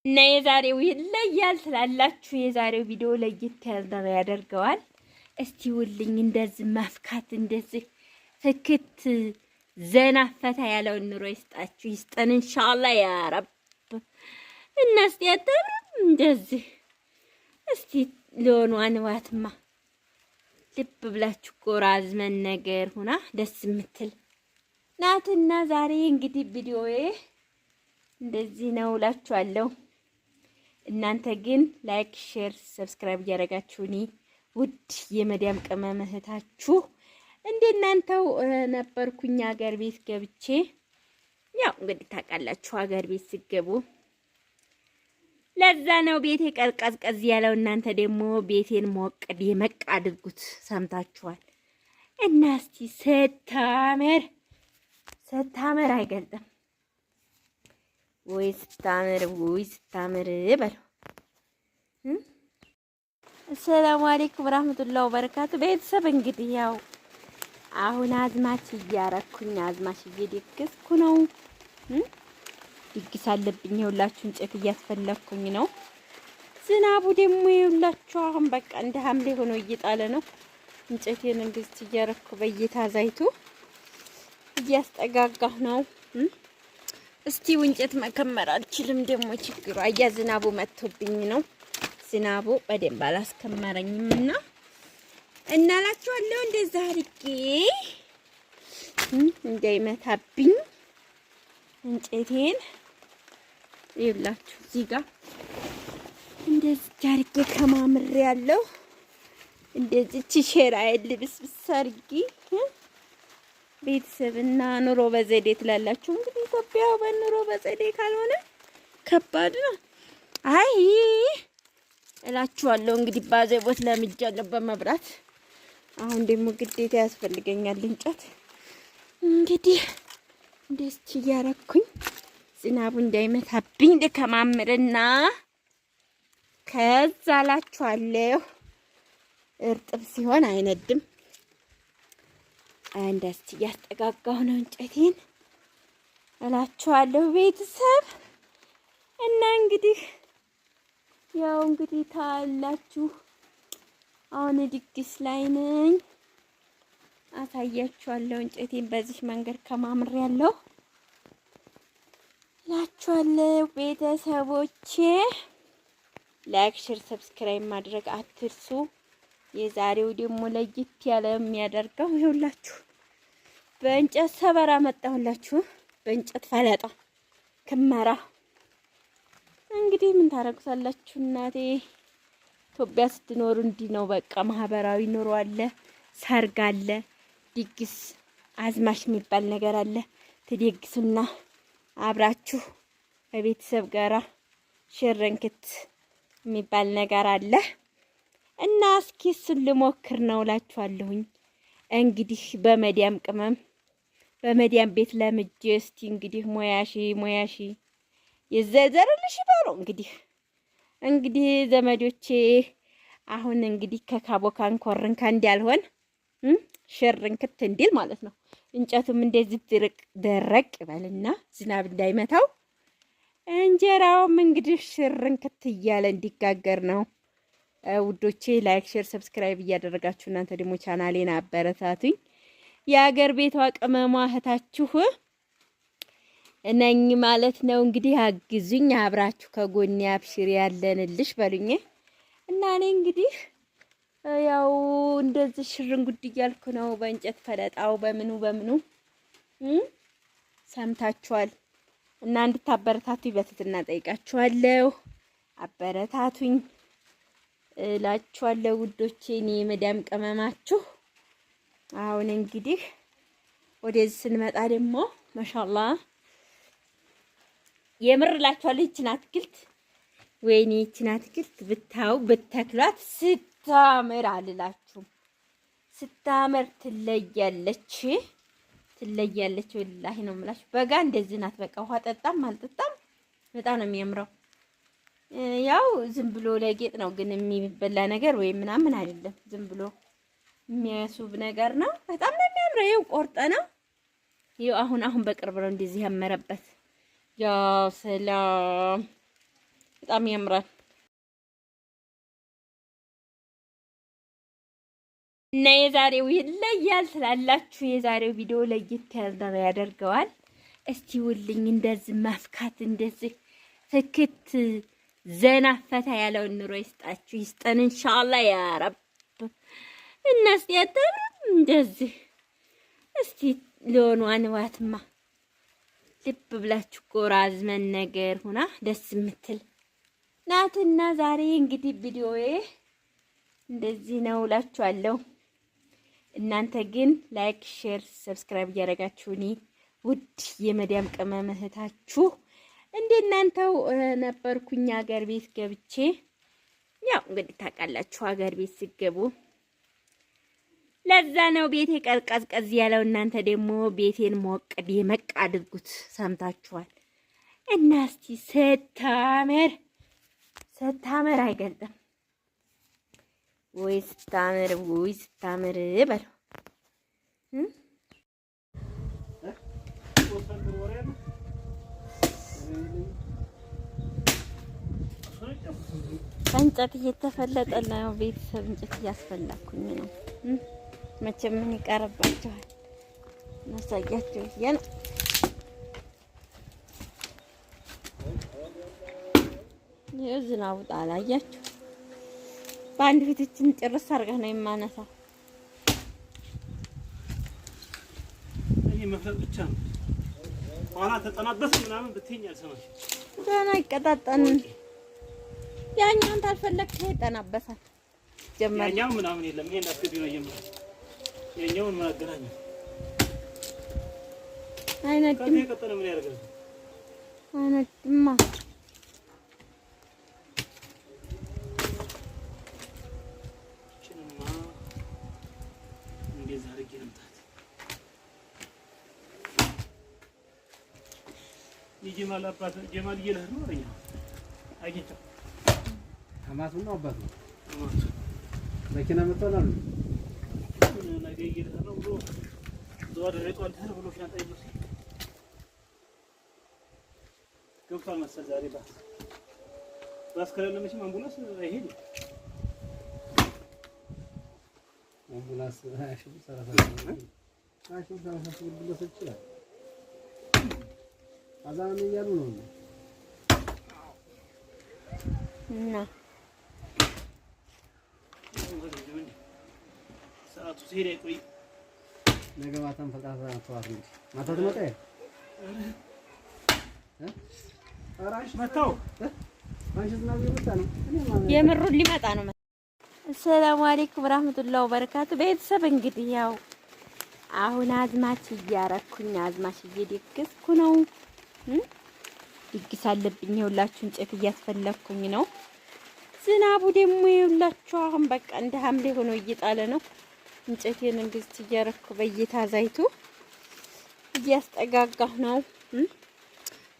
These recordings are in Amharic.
እና የዛሬው ይለያል ስላላችሁ የዛሬው ቪዲዮ ለየት ያለ ያደርገዋል። እስቲ ውልኝ እንደዚህ ማፍካት እንደዚህ ፍክት ዘና ፈታ ያለውን ኑሮ ይስጣችሁ ይስጠን ኢንሻአላህ ያ ረብ። እና እስቲ እንደዚህ እስቲ ሎኑ አንዋትማ ልብ ብላችሁ ጎራዝመን ነገር ሆና ደስ የምትል ናትና ዛሬ እንግዲህ ቪዲዮዬ እንደዚህ ነው እላችኋለሁ። እናንተ ግን ላይክ፣ ሼር፣ ሰብስክራይብ እያደረጋችሁኒ ውድ የመዲያም ቅመም እህታችሁ እንደናንተው ነበርኩኝ። ሀገር ቤት ገብቼ ያው እንግዲህ ታውቃላችሁ ሀገር ቤት ሲገቡ ለዛ ነው ቤቴ ቀዝቀዝ ያለው። እናንተ ደግሞ ቤቴን ሞቅ ደመቅ አድርጉት። ሰምታችኋል። እና እስቲ ስታምር አይገልጥም ወይ ስታምር በለው። አሰላሙ አለይኩም ወራህመቱላሂ ወበረካቱ። ቤተሰብ እንግዲህ ያው አሁን አዝማች እያረኩኝ አዝማች እየደገስኩ ነው። ድግስ አለብኝ። ይኸውላችሁ እንጨት እያስፈለኩኝ ነው። ዝናቡ ደግሞ ይኸውላችሁ አሁን በቃ እንደ ሐምሌ ሆኖ እየጣለ ነው። እንጨቴን እንግዲህ እያረኩ በየታዛይቱ እያስጠጋጋሁ ነው። እስቲ እንጨት መከመር አልችልም ደግሞ ችግሩ አያ ዝናቡ መጥቶብኝ ነው። ዝናቡ በደንብ አላስከመረኝምና እናላችኋለሁ እንደዛ አድርጌ እንዳይመታብኝ እንጨቴን ይብላችሁ እዚህ ጋር እንደዚህ አድርጌ ከማምር ያለው እንደዚህ ቲሸራ ልብስብስ አድርጌ ቤተሰብና ኑሮ በዘዴ ትላላችሁ። እንግዲህ ኢትዮጵያ በኑሮ በዘዴ ካልሆነ ከባድ ነው። አይ እላችኋለሁ እንግዲህ ባዘቦት ለምጃለሁ በመብራት። አሁን ደግሞ ግዴታ ያስፈልገኛል እንጨት። እንግዲህ እንደዚህ እያረኩኝ ዝናቡ እንዳይመታብኝ ልከማምርና ከዛ እላችኋለሁ እርጥብ ሲሆን አይነድም። እንደዚህ እያስጠጋጋሁ ነው እንጨቴን እላችኋለሁ ቤተሰብ። እና እንግዲህ ያው እንግዲህ ታላችሁ አሁን ድግስ ላይ ነኝ። አሳያችኋለሁ እንጨቴን በዚህ መንገድ ከማምር ያለው እላችኋለሁ ቤተሰቦቼ። ላይክ፣ ሼር፣ ሰብስክራይብ ማድረግ አትርሱ። የዛሬው ደግሞ ለየት ያለ የሚያደርገው ይኸውላችሁ በእንጨት ሰበራ መጣሁላችሁ። በእንጨት ፈለጣ ክመራ እንግዲህ ምን ታረጉታላችሁ እናቴ። ኢትዮጵያ ስትኖሩ እንዲህ ነው በቃ ማህበራዊ ኑሮ አለ፣ ሰርግ አለ፣ ድግስ አዝማሽ የሚባል ነገር አለ። ትደግሱና አብራችሁ በቤተሰብ ጋራ ሽርንክት የሚባል ነገር አለ። እና እስኪ እሱን ልሞክር ነው እላችኋለሁኝ። እንግዲህ በመዲያም ቅመም በመዲያም ቤት ለምጄ እስቲ እንግዲህ ሞያሺ ይዘዘርልሽ ይባሉ። እንግዲህ ዘመዶቼ አሁን እንግዲህ ከካቦካን ኮርን ካንዲ ያልሆን ሽርንክት እንዲል ማለት ነው። እንጨቱም እንደዚህ ደረቅ ይበልና ዝናብ እንዳይመታው እንጀራውም እንግዲህ ሽርንክት እያለ እንዲጋገር ነው። ውዶቼ ላይክ፣ ሼር፣ ሰብስክራይብ እያደረጋችሁ እናንተ ደግሞ ቻናሌን አበረታቱኝ። የሀገር ቤቷ ቅመሟ እህታችሁ ነኝ ማለት ነው። እንግዲህ አግዙኝ፣ አብራችሁ ከጎኔ አብሽሪ ያለንልሽ በሉኝ። እና እኔ እንግዲህ ያው እንደዚህ ሽርንጉድ እያልኩ ነው በእንጨት ፈለጣው በምኑ ሰምታችኋል። እና እንድታበረታቱኝ በትህትና ጠይቃችኋለሁ። አበረታቱኝ እላችኋለሁ ውዶቼ። እኔ መዳም ቅመማችሁ አሁን እንግዲህ ወደዚህ ስንመጣ ደግሞ ማሻአላህ የምር እላችኋለሁ ይችን አትክልት ወይኔ ይችን አትክልት ብታው ብተክሏት ስታምር አልላችሁም። ስታምር ትለያለች ወላሂ ነው የምላችሁ። በጋ እንደዚህ ናት በቃ ውሃ ጠጣም አልጠጣም በጣም ነው የሚያምረው። ያው ዝም ብሎ ለጌጥ ነው ግን የሚበላ ነገር ወይ ምናምን አይደለም። ዝም ብሎ የሚያስውብ ነገር ነው። በጣም ነው የሚያምረው። ይኸው ቆርጠ ነው። ይኸው አሁን በቅርብ ነው እንደዚህ ያመረበት። ያ ሰላም በጣም ያምራል። እና የዛሬው ይለያል ስላላችሁ የዛሬው ቪዲዮ ለየት ያለ ያደርገዋል። እስቲ ውልኝ እንደዚህ ማፍካት እንደዚህ ፍክት ዘና ፈታ ያለውን ኑሮ ይስጣችሁ ይስጠን ኢንሻአላህ ያ ረብ። እና እስቲ እንደዚህ እስቲ ለሆኗን ዋትማ ልብ ብላችሁ ጎራዝመን ነገር ሆና ደስ የምትል ናትና ዛሬ እንግዲህ ቪዲዮዬ እንደዚህ ነው እላችኋለሁ። እናንተ ግን ላይክ፣ ሼር፣ ሰብስክራይብ እያደረጋችሁኒ ውድ የመዲያም ቅመም እህታችሁ እንደናንተው ነበርኩኝ። ሀገር ቤት ገብቼ ያው እንግዲህ ታውቃላችሁ ሀገር ቤት ሲገቡ ለዛ ነው ቤቴ ቀዝቀዝ ያለው። እናንተ ደግሞ ቤቴን ሞቅ ደመቅ አድርጉት። ሰምታችኋል። እና እስቲ ስታምር አይገልጥም ወይ ስታምር በለው እንጨት እየተፈለጠ ነው። ቤተሰብ እንጨት እያስፈላኩኝ ነው። መቼም ምን ይቀርባችኋል? ማሳያችሁ ያን የዝናቡ ጣላ አያችሁ። በአንድ ፊትችን ጭርስ አድርገህ ነው የማነሳው። ይሄ መፍለጥ ብቻ ነው። ኋላ ተጠናበስ ምናምን ብትይኝ አልሰማሽ። ገና ይቀጣጣን። ያኛውን ታልፈለክ ይጠናበሳል። ጀመረ ያኛው ምናምን የለም። ይሄን አስገቢ ነው የምለው። ያኛውን ምን አገናኘው? አይነድም። ከዚህ ቀጠለ ምን ያደርጋል? አይነድማ። እቺንማ እንደዛ አድርጌ ልምታት። የጀማል አባት ጀማል እየለህ ነው አለኝ። አግኝቼው አማቱ ነው አባቱ አማቱ መኪና መጥቷል አሉ። ነገ እየለህ ነው ብሎ ዘዋድ ረጧል ተር ብሎ ሻንጣ ይዞ ገብቷል መሰል ዛሬ ባስ ከሌለ መቼም አምቡላንስ አይሄድም። አምቡላንስ 20 ብር ብሎ ይችላል። አዛን እያሉ ነው እና ሰዓቱ ሲሄድ አይቆይ። ነገ ማታም ፈጣጣ ተዋት እንጂ ማታ ትመጣ አራሽ መጣው አንቺና ቢመጣ ነው የምሩን ሊመጣ ነው። አሰላሙ አለይኩም ወራህመቱላሂ ወበረካቱ። ቤተሰብ እንግዲህ ያው አሁን አዝማች እያረኩኝ አዝማች እየደገስኩ ነው። ድግስ አለብኝ። ይኸውላችሁ እንጨት እያስፈለኩኝ ነው። ዝናቡ ደግሞ ይኸውላችሁ አሁን በቃ እንደ ሐምሌ ሆኖ እየጣለ ነው። እንጨቴን እንግዲህ እያረኩ በየታዛይቱ እያስጠጋጋሁ ነው።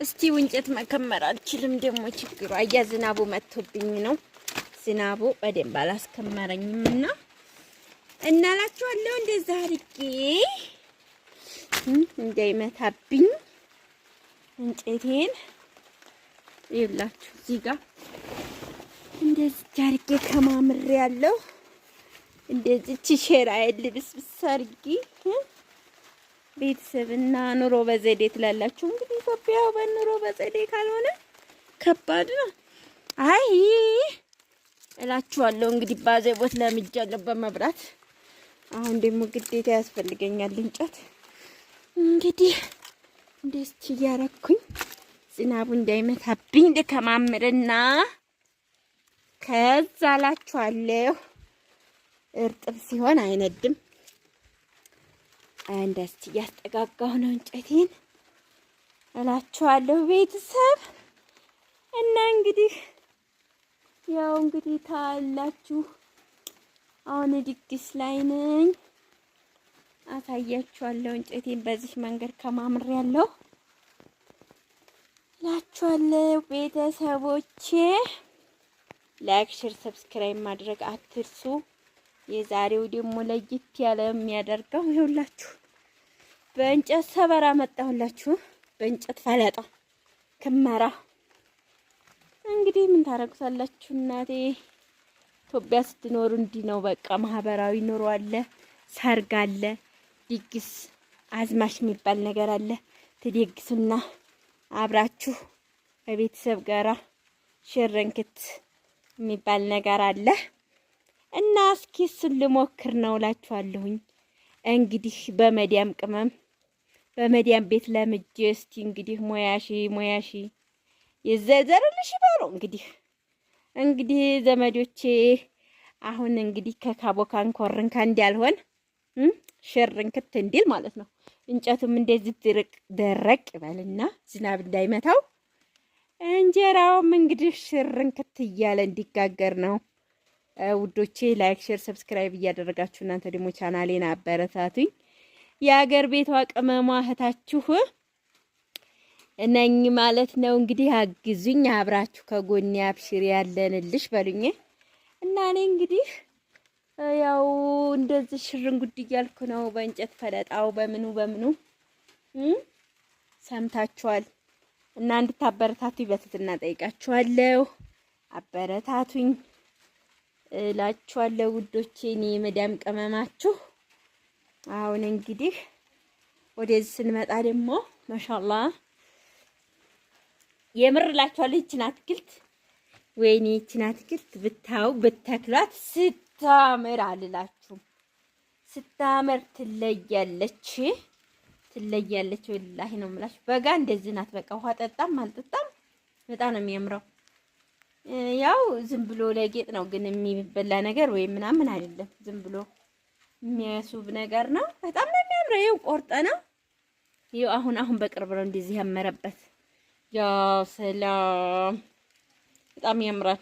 እስቲ እንጨት መከመር አልችልም ደግሞ ችግሩ አያ ዝናቡ መጥቶብኝ ነው። ዝናቡ በደንብ አላስከመረኝምና እናላችኋለሁ እንደዛ አድርጌ እንዳይመታብኝ እንጨቴን ይኸውላችሁ እዚህ ጋር እንደዚህ አድርጌ ከማምሬ ያለው እንደዚህ ሸራ ልብስብስ አድርጌ ቤተሰብና ኑሮ በዘዴ ትላላችሁ እንግዲህ ኢትዮጵያ በኑሮ በዘዴ ካልሆነ ከባድ ነው። አይ እላችኋለሁ እንግዲህ ባዘቦት ለምጃለሁ በመብራት አሁን ደግሞ ግዴታ ያስፈልገኛል እንጨት እንግዲህ እንደዚህ እያረኩኝ ዝናቡ እንዳይመታብኝ ልከማምርና ከዛ እላችኋለሁ እርጥብ ሲሆን አይነድም። እንደዚህ እያስጠጋጋሁ ነው እንጨቴን እላችኋለሁ ቤተሰብ እና እንግዲህ ያው እንግዲህ ታላችሁ አሁን ድግስ ላይ ነኝ። አሳያችኋለሁ እንጨቴን በዚህ መንገድ ከማምሬያለሁ እላችኋለሁ ቤተሰቦቼ። ላይክ፣ ሼር፣ ሰብስክራይብ ማድረግ አትርሱ። የዛሬው ደግሞ ለየት ያለ የሚያደርገው ይኸውላችሁ በእንጨት ሰበራ መጣሁላችሁ። በእንጨት ፈለጣ ክመራ እንግዲህ ምን ታረጉታላችሁ እናቴ። ኢትዮጵያ ስትኖሩ እንዲህ ነው በቃ። ማህበራዊ ኑሮ አለ፣ ሰርግ አለ፣ ድግስ አዝማሽ የሚባል ነገር አለ። ትደግሱና አብራችሁ ከቤተሰብ ጋራ ሽርንክት የሚባል ነገር አለ እና እስኪ እሱን ልሞክር ነው እላችኋለሁኝ። እንግዲህ በመዲያም ቅመም በመዲያም ቤት ለምጄ እስቲ እንግዲህ ሞያሺ ይዘዘርልሽ ይበሩ። እንግዲህ ዘመዶቼ አሁን እንግዲህ ከካቦካን ኮርንካ እንዲያልሆን ሽርንክት እንዲል ማለት ነው። እንጨቱም እንደዚህ ደረቅ ይበልና ዝናብ እንዳይመታው እንጀራውም እንግዲህ ሽርንክት እያለ እንዲጋገር ነው ውዶቼ። ላይክ፣ ሼር፣ ሰብስክራይብ እያደረጋችሁ እናንተ ደግሞ ቻናሌን አበረታቱኝ። የሀገር ቤቷ ቅመሟ እህታችሁ ነኝ ማለት ነው። እንግዲህ አግዙኝ፣ አብራችሁ ከጎኔ አብሽሪ ያለንልሽ በሉኝ እና እኔ እንግዲህ ያው እንደዚህ ሽርንጉድ እያልኩ ነው። በእንጨት ፈለጣው በምኑ ሰምታችኋል እና እንድታበረታቱኝ በትህትና ጠይቃችኋለሁ። አበረታቱኝ እላችኋለሁ ውዶቼ። እኔ መዳም ቅመማችሁ። አሁን እንግዲህ ወደዚህ ስንመጣ ደግሞ ማሻአላህ የምር እላችኋለሁ። ይችን አትክልት ወይኔ ይችን አትክልት ብታው ብተክሏት ስታምር አልላችሁም። ስታምር ትለያለች ወላሂ ነው የምላችሁ። በጋ እንደዚህ ናት በቃ። ውሃ ጠጣም አልጠጣም በጣም ነው የሚያምረው። ያው ዝም ብሎ ለጌጥ ነው ግን የሚበላ ነገር ወይም ምናምን አይደለም። ዝም ብሎ የሚያስውብ ነገር ነው። በጣም ነው የሚያምረው። ይኸው ቆርጠ ነው። ይኸው አሁን በቅርብ ነው እንደዚህ ያመረበት። ያ ሰላም በጣም ያምራል።